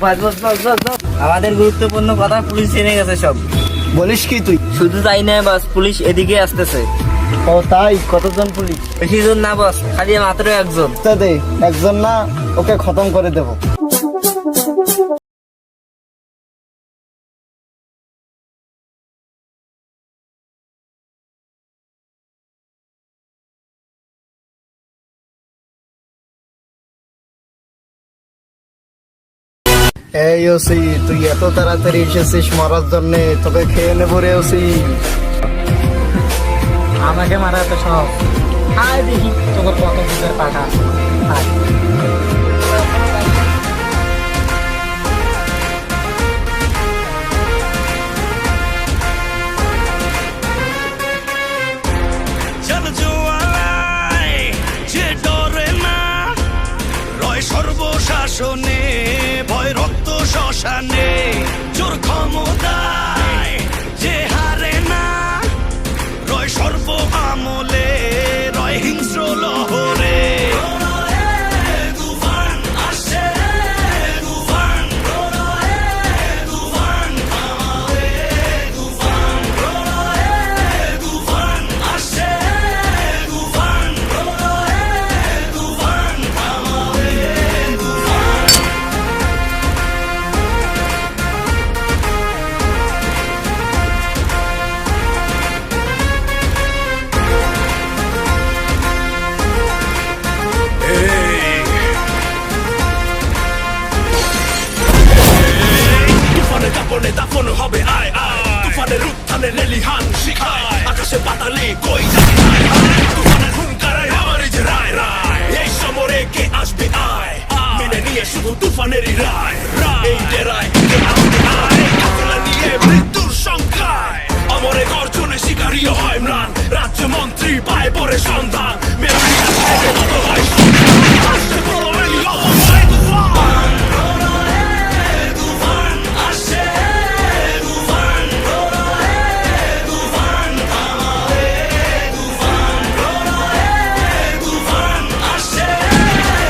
বাস বাস বাস বাস বাস। আমাদের গুরুত্বপূর্ণ কথা পুলিশ জেনে গেছে সব। বলিস কি তুই? শুধু তাই না বাস, পুলিশ এদিকে আসতেছে। ও তাই? কতজন পুলিশ? বেশি জন না বাস, খালি মাত্র একজন। তা দে, একজন না, ওকে খতম করে দেবো। এই ওসি, তুই এত তাড়াতাড়ি এসেছিস মরার জন্য, তোকে খেয়ে নেবো রে ওসি। আমাকে মারা তো সব। আয় দেখি তোর কত দুধের পাঠা। সর্বশাসনে ভয় রক্ত শ্মশানে জোর ক্ষমতায় যে হারে না রয় সর্ব আমলে রয় হিংস্র লহরে তুফান আসে তুফান তুফান আমারে তুফান তুফান আসে তুফান তুফান আমারে তুফানের কাপড়ে দাফন হবে আয় আয় তুফানের উত্থানে লেলিহান শিখায় আকাশে পাতালে কই যাবে তুফানের হুঙ্কারায় আমার যে রায় রায় এই সমরে কে আসবে আয় মেনে নিয়ে শুধু তুফানেরই রায় এই ডেরায় কে আসবে আয় কাফেলা নিয়ে মৃত্যুর সংখ্যায় অমরে গর্জনে শিকারীয় হয় ম্লান রাজ্য মন্ত্রী